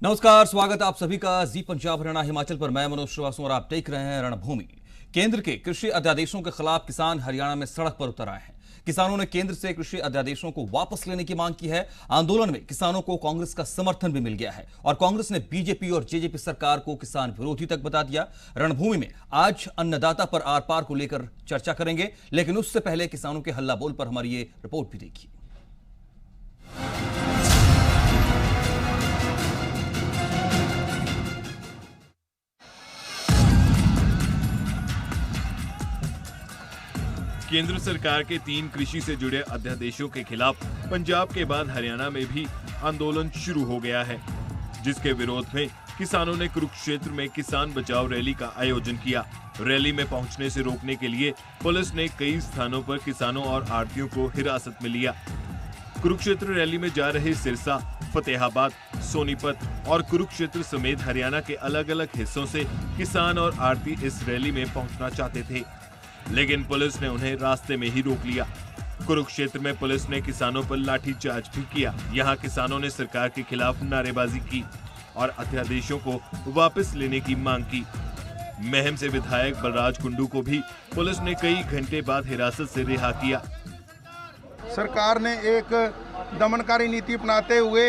नमस्कार, स्वागत है आप सभी का जी पंजाब हरियाणा हिमाचल पर। मैं मनोज श्रीवास्तव और आप देख रहे हैं रणभूमि। केंद्र के कृषि अध्यादेशों के खिलाफ किसान हरियाणा में सड़क पर उतर आए हैं। किसानों ने केंद्र से कृषि अध्यादेशों को वापस लेने की मांग की है। आंदोलन में किसानों को कांग्रेस का समर्थन भी मिल गया है और कांग्रेस ने बीजेपी और जेजेपी सरकार को किसान विरोधी तक बता दिया। रणभूमि में आज अन्नदाता पर आर पार को लेकर चर्चा करेंगे, लेकिन उससे पहले किसानों के हल्ला बोल पर हमारी ये रिपोर्ट भी देखिए। केंद्र सरकार के 3 कृषि से जुड़े अध्यादेशों के खिलाफ पंजाब के बाद हरियाणा में भी आंदोलन शुरू हो गया है, जिसके विरोध में किसानों ने कुरुक्षेत्र में किसान बचाओ रैली का आयोजन किया। रैली में पहुंचने से रोकने के लिए पुलिस ने कई स्थानों पर किसानों और आढ़तियों को हिरासत में लिया। कुरुक्षेत्र रैली में जा रहे सिरसा, फतेहाबाद, सोनीपत और कुरुक्षेत्र समेत हरियाणा के अलग अलग हिस्सों से किसान और आढ़ती इस रैली में पहुंचना चाहते थे, लेकिन पुलिस ने उन्हें रास्ते में ही रोक लिया। कुरुक्षेत्र में पुलिस ने किसानों पर लाठीचार्ज भी किया। यहां किसानों ने सरकार के खिलाफ नारेबाजी की और अध्यादेशों को वापस लेने की मांग की। महम से विधायक बलराज कुंडू को भी पुलिस ने कई घंटे बाद हिरासत से रिहा किया। सरकार ने एक दमनकारी नीति अपनाते हुए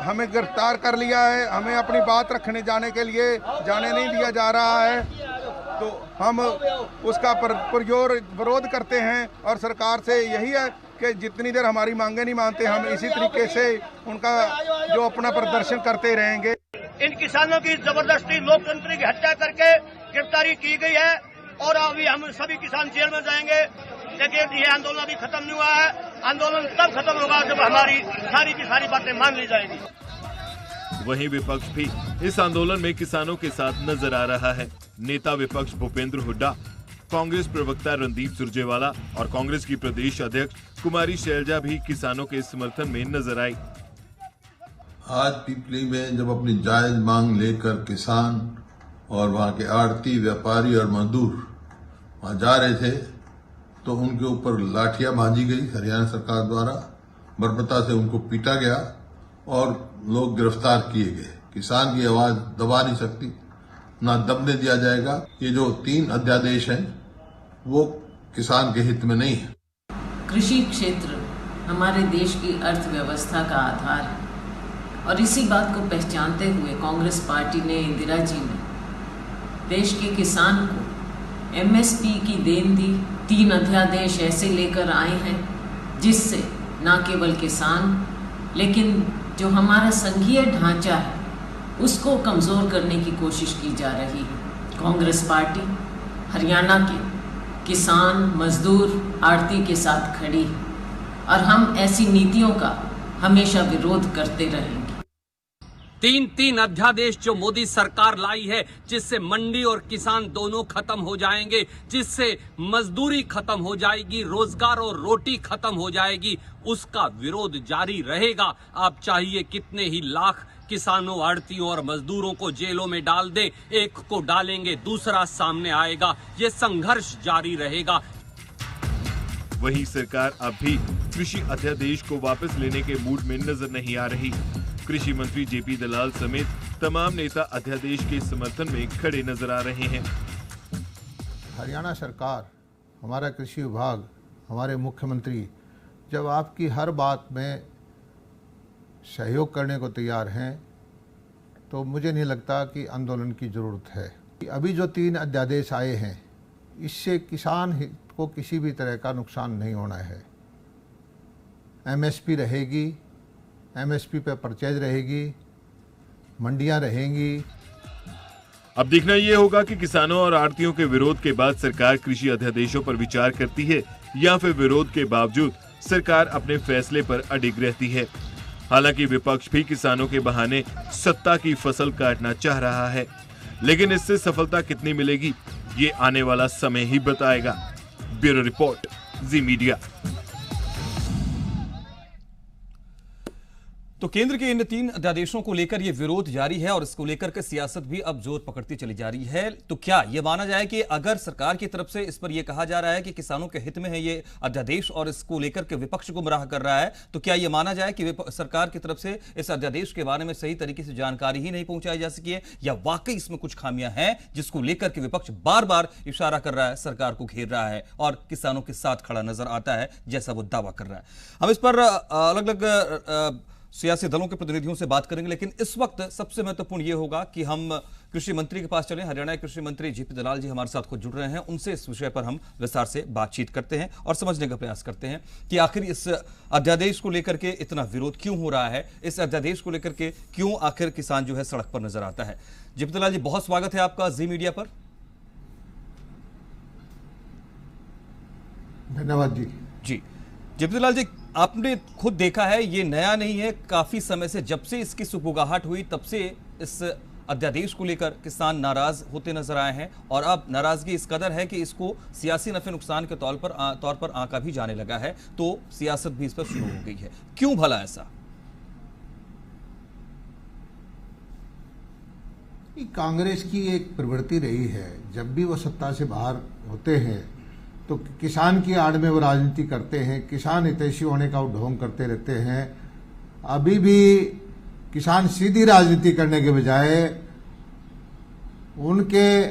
हमें गिरफ्तार कर लिया है। हमें अपनी बात रखने जाने के लिए जाने नहीं दिया जा रहा है, तो हम उसका पुरजोर विरोध करते हैं और सरकार से यही है कि जितनी देर हमारी मांगे नहीं मानते, हम इसी तरीके से उनका जो अपना प्रदर्शन करते रहेंगे। इन किसानों की जबरदस्ती लोकतंत्र की हत्या करके गिरफ्तारी की गई है और अभी हम सभी किसान जेल में जाएंगे, लेकिन ये आंदोलन अभी खत्म नहीं हुआ है। आंदोलन तब खत्म होगा जब हमारी सारी की सारी बातें मान ली जाएंगी। वहीं विपक्ष भी इस आंदोलन में किसानों के साथ नजर आ रहा है। नेता विपक्ष भूपेंद्र हुड्डा, कांग्रेस प्रवक्ता रणदीप सुरजेवाला और कांग्रेस की प्रदेश अध्यक्ष कुमारी शैलजा भी किसानों के समर्थन में नजर आई। आज पिपली में जब अपनी जायज मांग लेकर किसान और वहां के आड़ती, व्यापारी और मजदूर वहां जा रहे थे, तो उनके ऊपर लाठियां बांधी गई हरियाणा सरकार द्वारा। बर्बरता से उनको पीटा गया और लोग गिरफ्तार किए गए। किसान की आवाज दबा नहीं सकती, ना दबने दिया जाएगा। ये जो 3 अध्यादेश हैं वो किसान के हित में नहीं है। कृषि क्षेत्र हमारे देश की अर्थव्यवस्था का आधार है और इसी बात को पहचानते हुए कांग्रेस पार्टी ने, इंदिरा जी ने देश के किसान को MSP की देन दी। 3 अध्यादेश ऐसे लेकर आए हैं जिससे न केवल किसान, लेकिन जो हमारा संघीय ढांचा है उसको कमज़ोर करने की कोशिश की जा रही है। कांग्रेस पार्टी हरियाणा के किसान, मजदूर, आढ़ती के साथ खड़ी है और हम ऐसी नीतियों का हमेशा विरोध करते रहेंगे। 3 अध्यादेश जो मोदी सरकार लाई है, जिससे मंडी और किसान दोनों खत्म हो जाएंगे, जिससे मजदूरी खत्म हो जाएगी, रोजगार और रोटी खत्म हो जाएगी, उसका विरोध जारी रहेगा। आप चाहिए कितने ही लाख किसानों, आढ़तियों और मजदूरों को जेलों में डाल दे, एक को डालेंगे दूसरा सामने आएगा। ये संघर्ष जारी रहेगा। वहीं सरकार अब भी कृषि अध्यादेश को वापस लेने के मूड में नजर नहीं आ रही। कृषि मंत्री जेपी दलाल समेत तमाम नेता अध्यादेश के समर्थन में खड़े नजर आ रहे हैं। हरियाणा सरकार, हमारा कृषि विभाग, हमारे मुख्यमंत्री जब आपकी हर बात में सहयोग करने को तैयार हैं, तो मुझे नहीं लगता कि आंदोलन की ज़रूरत है। अभी जो 3 अध्यादेश आए हैं, इससे किसान को किसी भी तरह का नुकसान नहीं होना है। MSP रहेगी, MSP पे परचेज रहेगी, मंडियां रहेंगी। अब देखना यह होगा कि किसानों और आढ़तियों के विरोध के बाद सरकार कृषि अध्यादेशों पर विचार करती है या फिर विरोध के बावजूद सरकार अपने फैसले पर अडिग रहती है। हालांकि विपक्ष भी किसानों के बहाने सत्ता की फसल काटना चाह रहा है, लेकिन इससे सफलता कितनी मिलेगी ये आने वाला समय ही बताएगा। ब्यूरो रिपोर्ट, जी मीडिया। तो केंद्र के इन 3 अध्यादेशों को लेकर यह विरोध जारी है और इसको लेकर के सियासत भी अब जोर पकड़ती चली जा रही है। तो क्या यह माना जाए कि अगर सरकार की तरफ से इस पर यह कहा जा रहा है कि किसानों के हित में है ये अध्यादेश और इसको लेकर के विपक्ष गुमराह कर रहा है, तो क्या यह माना जाए कि सरकार की तरफ से इस अध्यादेश के बारे में सही तरीके से जानकारी ही नहीं पहुंचाई जा सकी है, या वाकई इसमें कुछ खामियां हैं जिसको लेकर के विपक्ष बार बार इशारा कर रहा है, सरकार को घेर रहा है और किसानों के साथ खड़ा नजर आता है जैसा वो दावा कर रहा है। हम इस पर अलग अलग सियासी दलों के प्रतिनिधियों से बात करेंगे, लेकिन इस वक्त सबसे महत्वपूर्ण यह होगा कि हम कृषि मंत्री के पास चलें। हरियाणा के कृषि मंत्री जीपी दलाल जी हमारे साथ खुद जुड़ रहे हैं, उनसे इस विषय पर हम विस्तार से बातचीत करते हैं और समझने का प्रयास करते हैं कि आखिर इस अध्यादेश को लेकर के इतना विरोध क्यों हो रहा है, इस अध्यादेश को लेकर के क्यों आखिर किसान जो है सड़क पर नजर आता है। जीपी दलाल जी, बहुत स्वागत है आपका जी मीडिया पर। धन्यवाद जी। जीपी दलाल जी, आपने खुद देखा है ये नया नहीं है, काफी समय से जब से इसकी सुगबुगाहट हुई तब से इस अध्यादेश को लेकर किसान नाराज होते नजर आए हैं और अब नाराजगी इस कदर है कि इसको सियासी नफे नुकसान के तौर पर आंका भी जाने लगा है, तो सियासत भी इस पर शुरू हो गई है। क्यों भला ऐसा? कांग्रेस की एक प्रवृत्ति रही है, जब भी वो सत्ता से बाहर होते हैं तो किसान की आड़ में वो राजनीति करते हैं, किसान हितैषी होने का ढोंग करते रहते हैं। अभी भी किसान सीधी राजनीति करने के बजाय उनके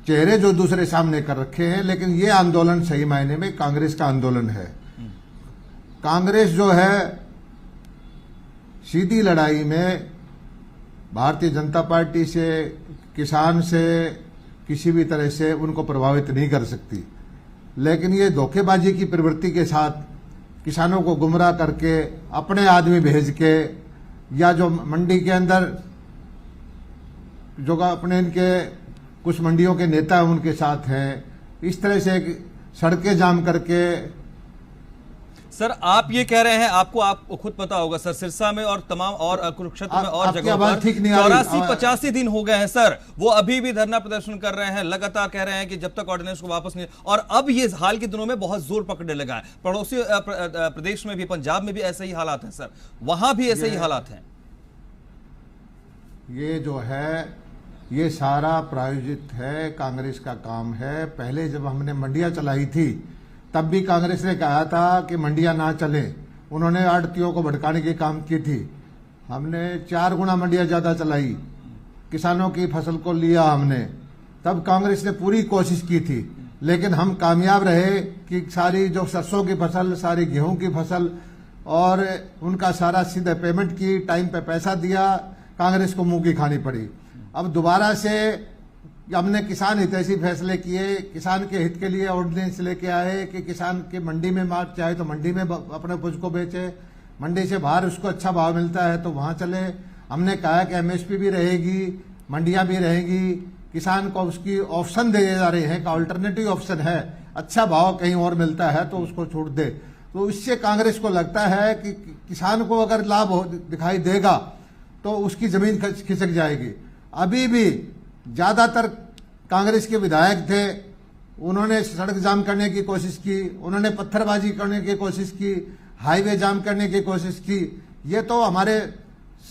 चेहरे जो दूसरे सामने कर रखे हैं, लेकिन ये आंदोलन सही मायने में कांग्रेस का आंदोलन है। कांग्रेस जो है सीधी लड़ाई में भारतीय जनता पार्टी से, किसान से किसी भी तरह से उनको प्रभावित नहीं कर सकती, लेकिन ये धोखेबाजी की प्रवृत्ति के साथ किसानों को गुमराह करके अपने आदमी भेज के, या जो मंडी के अंदर जो अपने इनके कुछ मंडियों के नेता उनके साथ हैं, इस तरह से सड़कें जाम करके। सर, आप ये कह रहे हैं, आपको खुद पता होगा सर, सिरसा में और तमाम और कुरुक्षेत्र में और जगहों पर 84-85 दिन हो गए हैं सर, वो अभी भी धरना प्रदर्शन कर रहे हैं, लगातार कह रहे हैं कि जब तक ऑर्डिनेंस को वापस नहीं। और अब ये हाल के दिनों में बहुत जोर पकड़ने लगा है। पड़ोसी प्रदेश में भी, पंजाब में भी ऐसे ही हालात हैं सर, वहां भी ऐसे ही हालात हैं। ये जो है ये सारा प्रायोजित है, कांग्रेस का काम है। पहले जब हमने मंडियां चलाई थी तब भी कांग्रेस ने कहा था कि मंडियां ना चलें, उन्होंने आड़तियों को भड़काने के काम की थी। हमने 4 गुना मंडियां ज्यादा चलाई, किसानों की फसल को लिया हमने, तब कांग्रेस ने पूरी कोशिश की थी, लेकिन हम कामयाब रहे कि सारी जो सरसों की फसल, सारी गेहूं की फसल और उनका सारा सीधे पेमेंट की, टाइम पे पैसा दिया, कांग्रेस को मुंह की खानी पड़ी। अब दोबारा से हमने किसान हितैषी फैसले किए, किसान के हित के लिए ऑर्डिनेंस लेके आए कि किसान के मंडी में मार चाहे तो मंडी में अपने उपज को बेचे, मंडी से बाहर उसको अच्छा भाव मिलता है तो वहां चले। हमने कहा कि एमएसपी भी रहेगी, मंडियां भी रहेंगी, किसान को उसकी ऑप्शन दिए जा रहे हैं, का अल्टरनेटिव ऑप्शन है, अच्छा भाव कहीं और मिलता है तो उसको छूट दे। तो इससे कांग्रेस को लगता है कि किसान को अगर लाभ दिखाई देगा तो उसकी जमीन खिसक जाएगी। अभी भी ज्यादातर कांग्रेस के विधायक थे, उन्होंने सड़क जाम करने की कोशिश की, उन्होंने पत्थरबाजी करने की कोशिश की, हाईवे जाम करने की कोशिश की। ये तो हमारे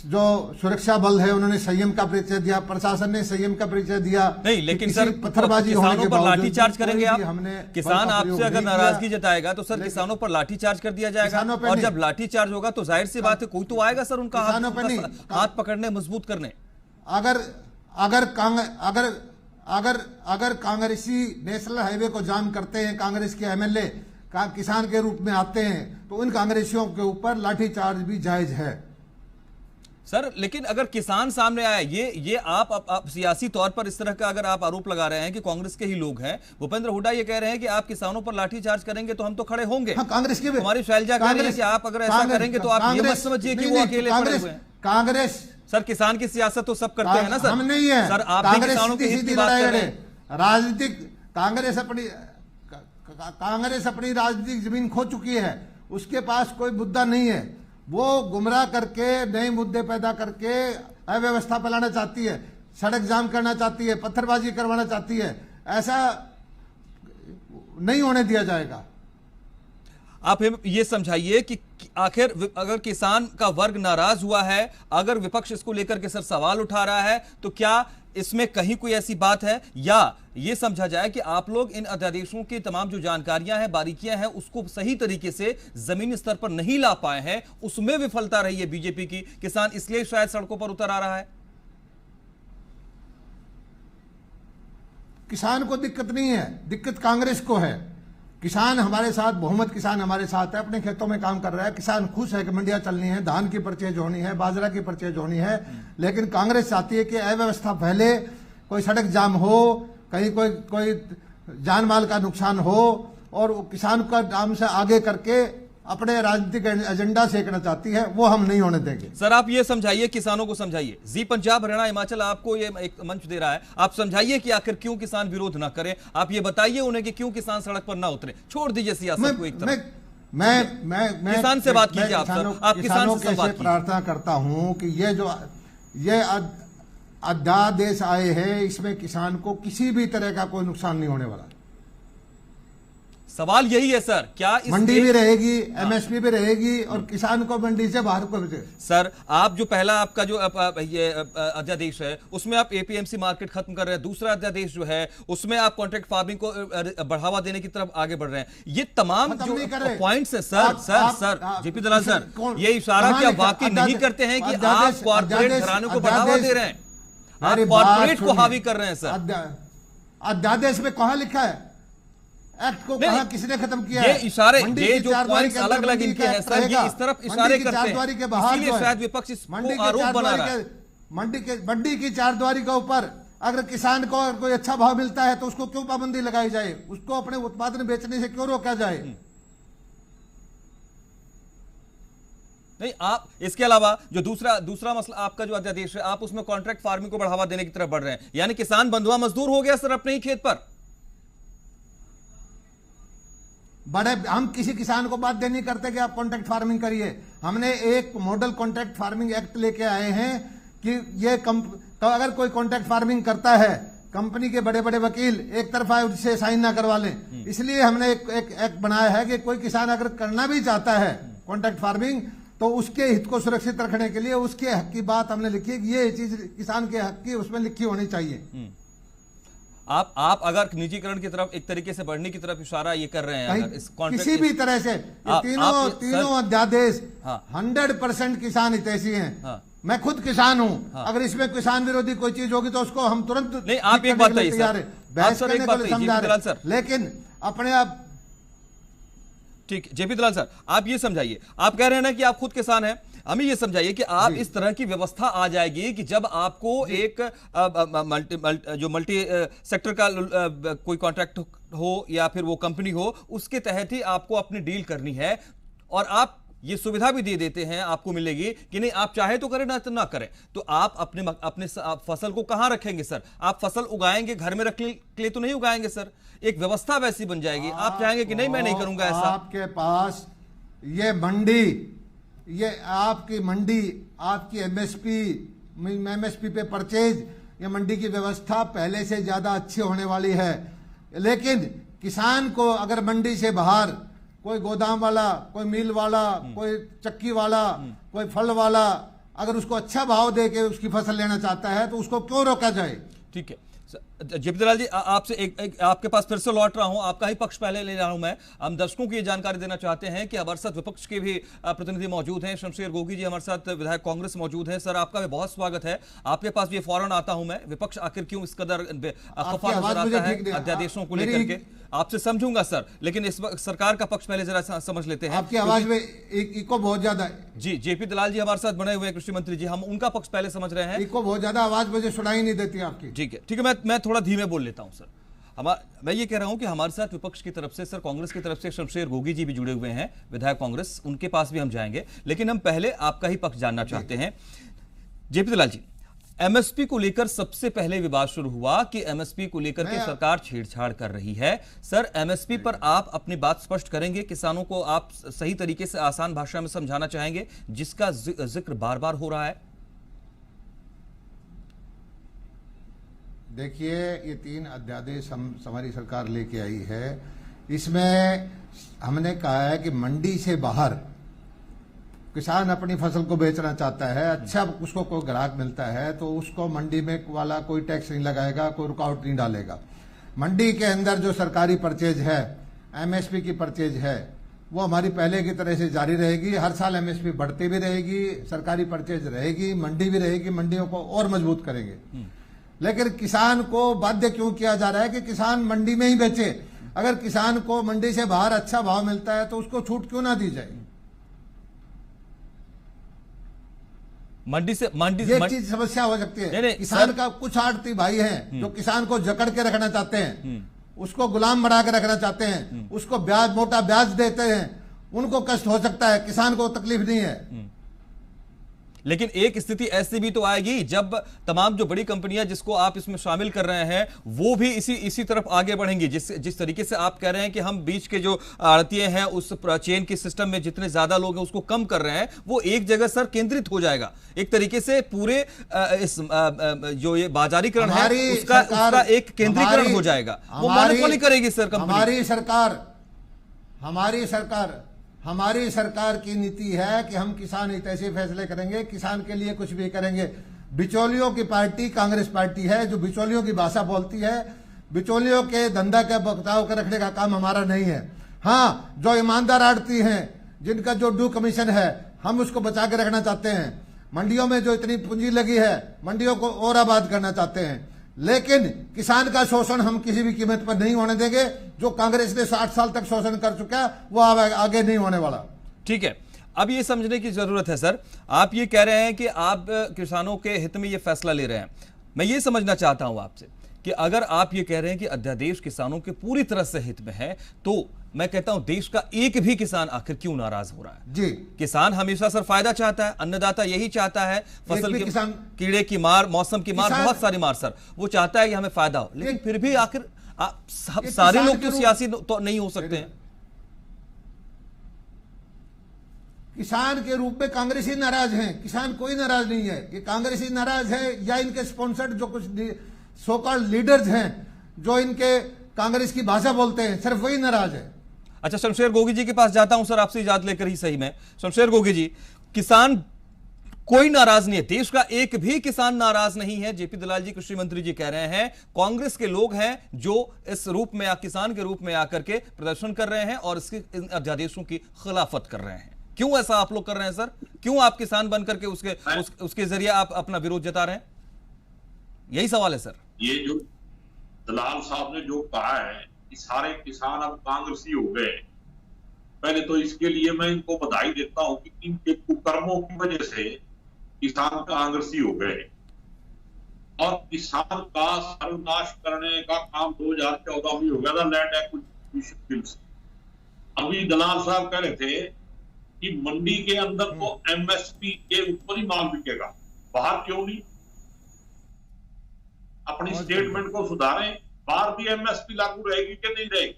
जो सुरक्षा बल है उन्होंने संयम का परिचय दिया, प्रशासन ने संयम का परिचय दिया। नहीं, लेकिन सर पत्थरबाजी होने के पर बावजूद लाठीचार्ज करेंगे आप? हमने किसान आपसे अगर नाराजगी जताएगा तो सर किसानों पर लाठीचार्ज कर दिया जाएगा, और जब लाठीचार्ज होगा तो जाहिर सी बात है कोई तो आएगा सर उनका हाथ पकड़ने, मजबूत करने। अगर कांग्रेसी नेशनल हाईवे को जाम करते हैं, कांग्रेस के एमएलए किसान के रूप में आते हैं, तो उन कांग्रेसियों के ऊपर लाठीचार्ज भी जायज है सर। लेकिन अगर किसान सामने आया, ये आप सियासी तौर पर इस तरह का अगर आप आरोप लगा रहे हैं कि कांग्रेस के ही लोग हैं, भूपेंद्र हुड्डा ये कह रहे हैं कि आप किसानों पर लाठीचार्ज करेंगे तो हम तो खड़े होंगे। हाँ, कांग्रेस के हमारी शैलजा कह रही है कि आप अगर ऐसा करेंगे तो आप ये मत समझिए कि वो अकेले खड़े हुए हैं। कांग्रेस सर, किसान की सियासत तो सब करते हैं ना सर। हम नहीं है सर, आप किसानों की हित की बात कर रहे हैं। राजनीतिक कांग्रेस अपनी राजनीतिक जमीन खो चुकी है, उसके पास कोई मुद्दा नहीं है। वो गुमराह करके नए मुद्दे पैदा करके अव्यवस्था फैलाना चाहती है, सड़क जाम करना चाहती है, पत्थरबाजी करवाना चाहती है। ऐसा नहीं होने दिया जाएगा। आप हमें ये समझाइए कि आखिर अगर किसान का वर्ग नाराज हुआ है, अगर विपक्ष इसको लेकर के सर सवाल उठा रहा है, तो क्या इसमें कहीं कोई ऐसी बात है, या ये समझा जाए कि आप लोग इन अध्यादेशों की तमाम जो जानकारियां हैं, बारीकियां हैं, उसको सही तरीके से जमीनी स्तर पर नहीं ला पाए हैं, उसमें विफलता रही है बीजेपी की, किसान इसलिए शायद सड़कों पर उतर आ रहा है? किसान को दिक्कत नहीं है, दिक्कत कांग्रेस को है। किसान हमारे साथ, बहुमत किसान हमारे साथ है, अपने खेतों में काम कर रहा है, किसान खुश है कि मंडियां चलनी है, धान की परचेज होनी है, बाजरा की परचेज होनी है। लेकिन कांग्रेस चाहती है कि अव्यवस्था फैले, कोई सड़क जाम हो, कहीं कोई जान माल का नुकसान हो, और किसान का नाम से आगे करके अपने राजनीतिक एजेंडा सेकना चाहती है, वो हम नहीं होने देंगे। सर आप ये समझाइए, किसानों को समझाइए, जी पंजाब हरियाणा हिमाचल आपको ये एक मंच दे रहा है, आप समझाइए कि आखिर क्यों किसान विरोध ना करें, आप ये बताइए उन्हें कि क्यों किसान सड़क पर ना उतरे। छोड़ दीजिए सियासत को एक तरफ, मैं किसान से बात कीजिए। आप किसानों से बात कीजिए। प्रार्थना करता हूं कि ये अध्यादेश आए हैं, इसमें किसान को किसी भी तरह का कोई नुकसान नहीं होने वाला। सवाल यही है सर, क्या मंडी भी रहेगी, एमएसपी भी रहेगी, और किसान को मंडी से बाहर को भेजे। सर आप जो पहला आपका जो ये अध्यादेश है, उसमें आप एपीएमसी मार्केट खत्म कर रहे हैं, दूसरा अध्यादेश जो है उसमें आप कॉन्ट्रैक्ट फार्मिंग को बढ़ावा देने की तरफ आगे बढ़ रहे हैं। ये तमाम जो पॉइंट्स है सर जेपी दलाल सर, ये इशारा क्या वाकई नहीं करते हैं कि आप कॉर्पोरेट घरानों को बढ़ावा दे रहे हैं, आप कॉर्पोरेट को हावी कर रहे हैं? सर अध्यादेश में कहां लिखा है? एक्ट को कहां किसने खत्म किया ये है? इशारे, ये जो पॉइंट्स अलग अलग इनके हैं सर, ये इस तरफ इशारे करते हैं, इसीलिए शायद विपक्ष इसको आरोप बना रहा है। मंडी की चारद्वारी के ऊपर अगर किसान को कोई अच्छा भाव मिलता है तो उसको क्यों पाबंदी लगाई जाए? उसको अपने उत्पादन बेचने से क्यों रोका जाए? नहीं, आप इसके अलावा जो दूसरा मसला आपका जो अध्यादेश है, आप उसमें कॉन्ट्रैक्ट फार्मिंग को बढ़ावा देने की तरफ बढ़ रहे हैं, यानी किसान बंधुआ मजदूर हो गया सर अपने ही खेत पर। बड़े हम किसी किसान को बाध्य नहीं करते कि आप कॉन्ट्रैक्ट फार्मिंग करिए। हमने एक मॉडल कॉन्ट्रैक्ट फार्मिंग एक्ट लेके आए हैं कि ये तो अगर कोई कॉन्ट्रैक्ट फार्मिंग करता है, कंपनी के बड़े बड़े वकील एक तरफा उससे साइन ना करवा लें। इसलिए हमने एक एक्ट बनाया है कि कोई किसान अगर करना भी चाहता है कॉन्ट्रैक्ट फार्मिंग, तो उसके हित को सुरक्षित रखने के लिए उसके हक की बात हमने लिखी है कि ये चीज किसान के हक की उसमें लिखी होनी चाहिए। आप अगर निजीकरण की तरफ एक तरीके से बढ़ने की तरफ इशारा ये कर रहे हैं, अगर इस किसी भी तरह से तीनों अध्यादेश 100% किसान हितैषी हैं। मैं खुद किसान हूं, अगर इसमें किसान विरोधी कोई चीज होगी तो उसको हम तुरंत नहीं, आप एक बात बताइए सर, बहस करने को समझा रहे, लेकिन अपने आप ठीक। जेपी दलाल सर आप ये समझाइए, आप कह रहे हैं ना कि आप खुद किसान हैं, हमें ये समझाइए कि आप इस तरह की व्यवस्था आ जाएगी कि जब आपको एक मल्टी सेक्टर का कोई कॉन्ट्रैक्ट हो या फिर वो कंपनी हो, उसके तहत ही आपको अपनी डील करनी है, और आप ये सुविधा भी दे देते हैं, आपको मिलेगी कि नहीं आप चाहे तो करें ना तो ना करें, तो आप अपने फसल को कहां रखेंगे सर? आप फसल उगाएंगे, घर में रखने के लिए तो नहीं उगाएंगे सर, एक व्यवस्था वैसी बन जाएगी, आप चाहेंगे कि नहीं मैं नहीं करूंगा ऐसा। आपके पास ये मंडी, ये आपकी मंडी, आपकी एमएसपी पे परचेज, ये मंडी की व्यवस्था पहले से ज्यादा अच्छी होने वाली है। लेकिन किसान को अगर मंडी से बाहर कोई गोदाम वाला, कोई मिल वाला, कोई चक्की वाला, कोई फल वाला अगर उसको अच्छा भाव दे के उसकी फसल लेना चाहता है तो उसको क्यों रोका जाए? ठीक है जेपी दलाल जी, आपसे एक आपके पास फिर से लौट रहा हूं, आपका ही पक्ष पहले ले रहा हूं मैं। हम दर्शकों को ये जानकारी देना चाहते हैं कि हमारे साथ विपक्ष के भी प्रतिनिधि मौजूद हैं, शमशेर गोगी जी हमारे साथ विधायक कांग्रेस मौजूद हैं। सर आपका भी बहुत स्वागत है, आपके पास भी फौरन आता हूं मैं। विपक्ष आखिर क्यों इस कदर खफा नजर आता है अध्यादेशों को लेकर के, आपसे समझूंगा सर, लेकिन इस वक्त सरकार का पक्ष पहले जरा समझ लेते हैं। आपकी आवाज में इको बहुत ज्यादा है जी। जेपी दलाल जी हमारे साथ बने हुए हैं, कृषि मंत्री जी, हम उनका पक्ष पहले समझ रहे हैं। इको बहुत ज्यादा आवाज मुझे सुनाई नहीं देती आपकी। ठीक है, मैं थोड़ा धीमे बोल लेता हूं सर। मैं ये कह रहा हूं कि हमारे साथ विपक्ष की तरफ से सर, कांग्रेस की तरफ से शमशेर गोगी जी भी जुड़े हुए हैं, विधायक कांग्रेस, उनके पास भी हम जाएंगे, लेकिन हम पहले आपका ही पक्ष जानना चाहते हैं। जेपी दलाल जी, एमएसपी को लेकर सबसे पहले विवाद शुरू हुआ कि एमएसपी को लेकर के सरकार छेड़छाड़ कर रही है। सर एमएसपी पर आप अपनी बात स्पष्ट करेंगे, किसानों को आप सही तरीके से आसान भाषा में समझाना चाहेंगे, जिसका जिक्र बार बार हो रहा है? देखिए, ये 3 अध्यादेश हमारी सरकार लेके आई है। इसमें हमने कहा है कि मंडी से बाहर किसान अपनी फसल को बेचना चाहता है, अच्छा उसको कोई ग्राहक मिलता है तो उसको मंडी में वाला कोई टैक्स नहीं लगाएगा, कोई रुकावट नहीं डालेगा। मंडी के अंदर जो सरकारी परचेज है, एमएसपी की परचेज है, वो हमारी पहले की तरह से जारी रहेगी। हर साल एमएसपी बढ़ती भी रहेगी, सरकारी परचेज रहेगी, मंडी भी रहेगी, मंडियों को और मजबूत करेंगे। लेकिन किसान को बाध्य क्यों किया जा रहा है कि किसान मंडी में ही बेचे? अगर किसान को मंडी से बाहर अच्छा भाव मिलता है तो उसको छूट क्यों ना दी जाए? मंडी ये चीज समस्या हो सकती है। किसान का कुछ आड़ती भाई हैं जो किसान को जकड़ के रखना चाहते हैं, उसको गुलाम बना के रखना चाहते हैं, उसको ब्याज, मोटा ब्याज देते हैं, उनको कष्ट हो सकता है, किसान को तकलीफ नहीं है। लेकिन एक स्थिति ऐसी भी तो आएगी जब तमाम जो बड़ी कंपनियां जिसको आप इसमें शामिल कर रहे हैं वो भी इसी तरफ आगे बढ़ेंगी। जिस तरीके से आप कह रहे हैं कि हम बीच के जो आड़तिये हैं उस चेन के सिस्टम में जितने ज्यादा लोग हैं उसको कम कर रहे हैं, वो एक जगह सर केंद्रित हो जाएगा। एक तरीके से पूरे इस जो ये बाजारीकरण है उसका एक केंद्रीकरण हो जाएगा, वो मोनोपोली करेगी सर कंपनी। हमारी सरकार की नीति है कि हम किसान हित ऐसे फैसले करेंगे, किसान के लिए कुछ भी करेंगे। बिचौलियों की पार्टी कांग्रेस पार्टी है जो बिचौलियों की भाषा बोलती है। बिचौलियों के धंधा के बख्ताव के रखने का काम हमारा नहीं है। हाँ, जो ईमानदार आड़ती हैं, जिनका जो ड्यू कमीशन है, हम उसको बचा के रखना चाहते हैं। मंडियों में जो इतनी पूंजी लगी है, मंडियों को और आबाद करना चाहते हैं। लेकिन किसान का शोषण हम किसी भी कीमत पर नहीं होने देंगे। जो कांग्रेस ने 60 साल तक शोषण कर चुका है वो आगे नहीं होने वाला। ठीक है, अब ये समझने की जरूरत है सर, आप ये कह रहे हैं कि आप किसानों के हित में ये फैसला ले रहे हैं। मैं ये समझना चाहता हूं आपसे कि अगर आप ये कह रहे हैं कि अध्यादेश किसानों के पूरी तरह से हित में है, तो मैं कहता हूं देश का एक भी किसान आखिर क्यों नाराज हो रहा है? जी, किसान हमेशा सर फायदा चाहता है, अन्नदाता यही चाहता है। फसल की कीड़े की मार, मौसम की मार, बहुत सारी मार सर, वो चाहता है कि हमें फायदा हो। लेकिन फिर भी आखिर सारे लोग तो सियासी तो नहीं हो सकते हैं। किसान के रूप में कांग्रेस ही नाराज हैं, किसान कोई नाराज नहीं है। ये कांग्रेस ही नाराज है या इनके स्पॉन्सर्ड जो कुछ सो कॉल्ड लीडर्स हैं जो इनके कांग्रेस की भाषा बोलते हैं, सिर्फ वही नाराज है। अच्छा, शमशेर गोगी जी के पास जाता हूं सर, आपसे इजाजत लेकर ही सही में। शमशेर गोगी जी, किसान कोई नाराज नहीं है, देश का एक भी किसान नाराज नहीं है। जेपी दलाल जी कृषि मंत्री जी कह रहे हैं कांग्रेस के लोग हैं जो इस रूप में किसान के रूप में आकर के प्रदर्शन कर रहे हैं और इसके अध्यादेशों की खिलाफत कर रहे हैं। क्यों ऐसा आप लोग कर रहे हैं सर? क्यों आप किसान बनकर के उसके जरिए आप अपना विरोध जता रहे हैं? यही सवाल है सर। ये जो दलाल साहब ने जो कहा है कि सारे किसान अब कांग्रेसी हो गए, पहले तो इसके लिए मैं इनको बधाई देता हूं कि इनके कुकर्मों की वजह से किसान कांग्रेसी हो गए और किसान का सर्वनाश करने का काम 2014 में हो गया था लैंड एक्विजिशन बिल से। अभी दलाल साहब कह रहे थे कि मंडी के अंदर तो एमएसपी के ऊपर ही माल बिकेगा, बाहर क्यों नहीं? अपनी स्टेटमेंट को सुधारें, बाहर भी एमएसपी लागू रहेगी कि नहीं रहेगी?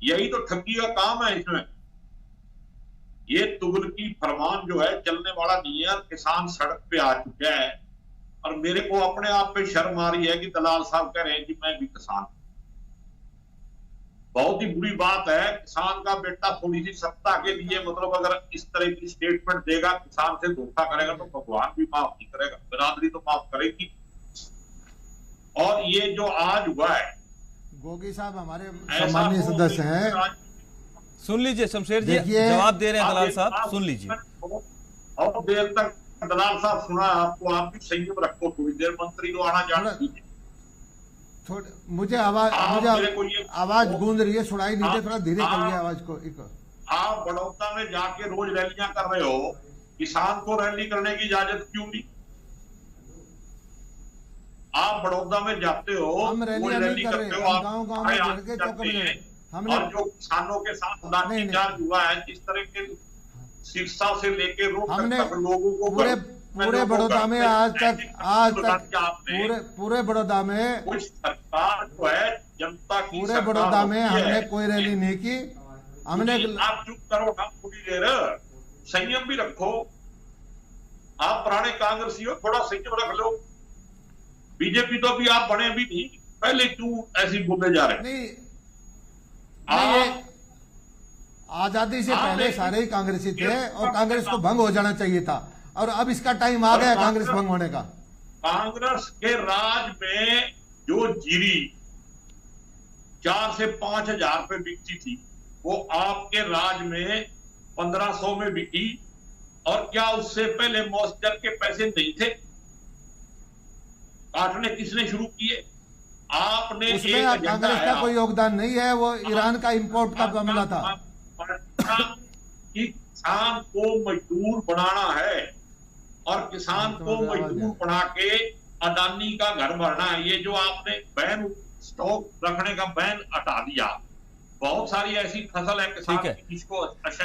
यही तो ठगी का काम है इसमें। ये तुगलकी फरमान जो है चलने वाला नहीं है। किसान सड़क पे आ चुका है और मेरे को अपने आप पे शर्म आ रही है कि दलाल साहब कह रहे हैं कि मैं भी किसान। बहुत ही बुरी बात है। किसान का बेटा थोड़ी सी सत्ता के लिए मतलब अगर इस तरह की स्टेटमेंट देगा, किसान से धोखा करेगा तो भगवान भी माफ नहीं करेगा, बिरादरी तो माफ करेगी। और ये जो आज हुआ है, गोगी साहब हमारे सम्मानीय सदस्य हैं, सुन लीजिए। शमशेर जी जवाब दे रहे हैं दलाल साहब, सुन लीजिए। और देर तक दलाल साहब सुना आपको, आप भी संयम रखो, थोड़ी देर मंत्री को आना जाना दीजिए। मुझे आवाज गूंज रही है, सुनाई नहीं दे, थोड़ा धीरे करिए आवाज को। आप बड़ौदा में जाके रोज रैलियां कर रहे हो, किसान को रैली करने की इजाजत क्यों नहीं? आप बड़ौदा में जाते हो, हम रैली करते हो, गांव-गांव में जाके चौक में और जो किसानों के साथ लाठीचार्ज हुआ है, जिस तरह के शिक्षा से लेके रोड तक लोगों को पूरे बड़ौदा में आज तक पूरे बड़ौदा में कुछ सरकार जो है जनता की पूरे बड़ौदा में हमने कोई रैली नहीं की। हमने आप चुप करो ना थोड़ी देर, संयम भी रखो। आप पुराने कांग्रेसी हो, थोड़ा संयम रख लो। बीजेपी तो अभी आप बने भी नहीं, पहले क्यों ऐसी बोले जा रहे हैं? आजादी से पहले सारे ही कांग्रेसी थे और कांग्रेस को भंग हो जाना चाहिए था, और अब इसका टाइम आ गया कांग्रेस भंग होने का। कांग्रेस के राज में जो जीरी 4 से 5 हजार रुपए बिकती थी, वो आपके राज में 1500 में बिकी। और क्या उससे पहले मॉइस्चर के पैसे नहीं थे? काटने किसने शुरू किए? आपने उसमें कांग्रेस का कोई योगदान नहीं है, वो ईरान का इंपोर्ट का मामला था। कि किसान को मजदूर बनाना है और किसान को मजदूर बना के अडानी का घर भरना है। ये जो आपने बैन, स्टॉक रखने का बैन हटा दिया, बहुत सारी ऐसी फसल है किसान की जिसको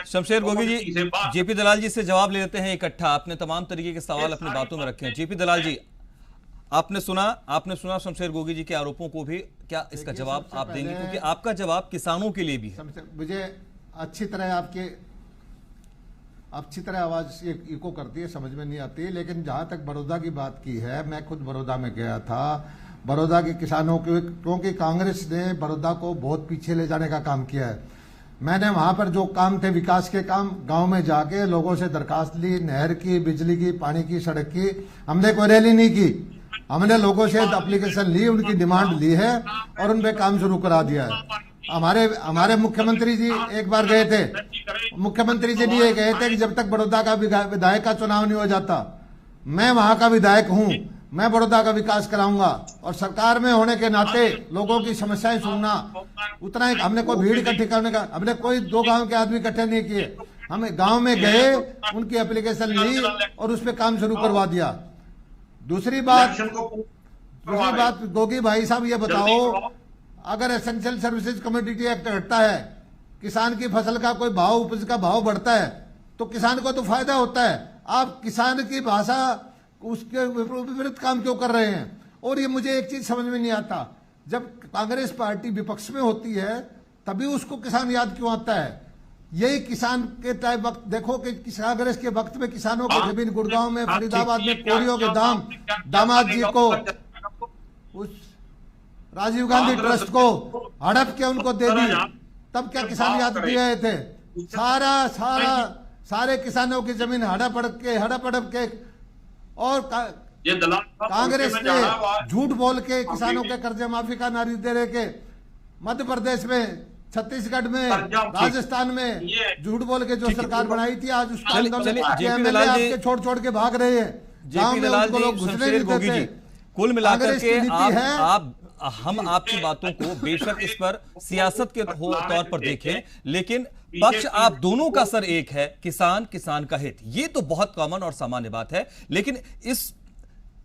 शमशेर गोगी जी, जेपी दलाल जी से जवाब ले लेते हैं इकट्ठा। आपने तमाम तरीके के सवाल अपनी बातों में रखे हैं। जेपी दलाल जी, आपने सुना शमशेर गोगी जी के आरोपों को भी, क्या इसका जवाब आप देंगे? क्योंकि आपका जवाब किसानों के लिए भी है। मुझे अच्छी तरह आवाज इको करती है, समझ में नहीं आती, लेकिन जहां तक बड़ौदा की बात की है, मैं खुद बड़ौदा में गया था। बड़ौदा के किसानों के, क्योंकि कांग्रेस ने बड़ौदा को बहुत पीछे ले जाने का काम किया है, मैंने वहां पर जो काम थे विकास के काम, गांव में जाके लोगों से दरखास्त ली, नहर की, बिजली की, पानी की, सड़क की। हमने कोई रैली नहीं की, हमने लोगों से एप्लीकेशन ली, उनकी डिमांड ली है और उन पे काम शुरू करा दिया है। हमारे मुख्यमंत्री जी एक बार गए थे, मुख्यमंत्री जी भी ये गए थे कि जब तक बड़ौदा का विधायक का चुनाव नहीं हो जाता, मैं वहां का विधायक हूं, मैं बड़ौदा का विकास कराऊंगा। और सरकार में होने के नाते लोगों की समस्याएं सुनना, उतना ही हमने कोई भीड़ इकट्ठी करने का, हमने कोई 2 गांव के आदमी इकट्ठे नहीं किए, हमें गांव में गए, उनकी एप्लीकेशन ली और उस पर काम शुरू करवा दिया। दूसरी बात गोगी भाई साहब, ये बताओ, अगर एसेंशियल सर्विसेज कमोडिटी एक्ट हटता है, किसान की फसल का कोई भाव, उपज का भाव बढ़ता है, तो किसान को तो फायदा होता है। आप किसान की भाषा, उसके विपरीत काम क्यों कर रहे हैं? और ये मुझे एक चीज समझ में नहीं आता, जब कांग्रेस पार्टी विपक्ष में होती है तभी उसको किसान याद क्यों आता है? यही किसान के टाइप वक्त देखो कि कांग्रेस के वक्त में किसानों की जमीन गुड़गांव में, फरीदाबाद में कोरियों के दाम दामाद जी को, उस राजीव गांधी ट्रस्ट को हड़प के उनको दे दी, तब क्या किसान याद किए गए थे? सारे किसानों की जमीन हड़प के और कांग्रेस ने झूठ बोल के किसानों के कर्जे माफी का नारे दे रहे के, मध्य प्रदेश में, छत्तीसगढ़ में, राजस्थान में झूठ बोल के जो सरकार बनाई थी, आज उसका आपके छोड़ के भाग रहे हैं। गांव में उनको लोग घुसने नहीं देते। कुल मिलाकर के हम आपकी बातों को बेशक इस पर सियासत के तौर पर देखें, लेकिन पक्ष आप दोनों का सर एक है, किसान का हित। ये तो बहुत कॉमन और सामान्य बात है, लेकिन इस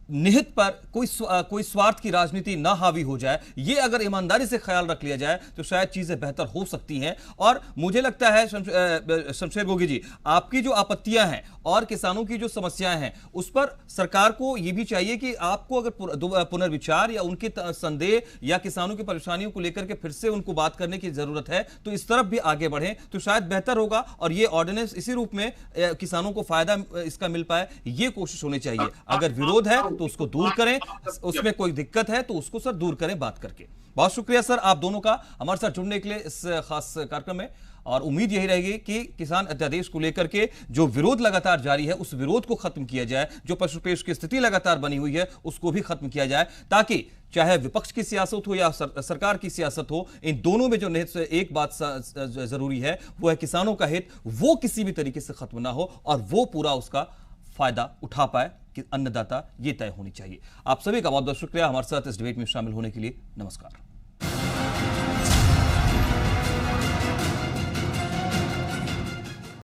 निहित पर कोई स्वार्थ की राजनीति ना हावी हो जाए, ये अगर ईमानदारी से ख्याल रख लिया जाए तो शायद चीजें बेहतर हो सकती हैं। और मुझे लगता है शमशेर गोगी जी, आपकी जो आपत्तियां हैं और किसानों की जो समस्याएं हैं, उस पर सरकार को यह भी चाहिए कि आपको अगर पुनर्विचार या उनके संदेह या किसानों की परेशानियों को लेकर के फिर से उनको बात करने की जरूरत है, तो इस तरफ भी आगे बढ़ें तो शायद बेहतर होगा और ये ऑर्डिनेंस इसी रूप में किसानों को फायदा इसका मिल पाए, ये कोशिश होनी चाहिए। अगर विरोध है तो उसको दूर करें, उसमें कोई दिक्कत है तो उसको सर दूर करें बात करके। बहुत शुक्रिया सर आप दोनों का हमारे साथ जुड़ने के लिए इस खास कार्यक्रम में, और उम्मीद यही रहेगी कि किसान अध्यादेश को लेकर के जो विरोध लगातार जारी है उस विरोध को खत्म किया जाए, जो पशुपेश की स्थिति लगातार बनी हुई है उसको भी खत्म किया जाए, ताकि चाहे विपक्ष की सियासत हो या सरकार की सियासत हो, इन दोनों में जो निहित से एक बात जरूरी है वो है किसानों का हित, वो किसी भी तरीके से खत्म ना हो और वो पूरा उसका फायदा उठा पाए कि अन्नदाता, ये तय होनी चाहिए। आप सभी का बहुत बहुत शुक्रिया हमारे साथ इस डिबेट में शामिल होने के लिए। नमस्कार।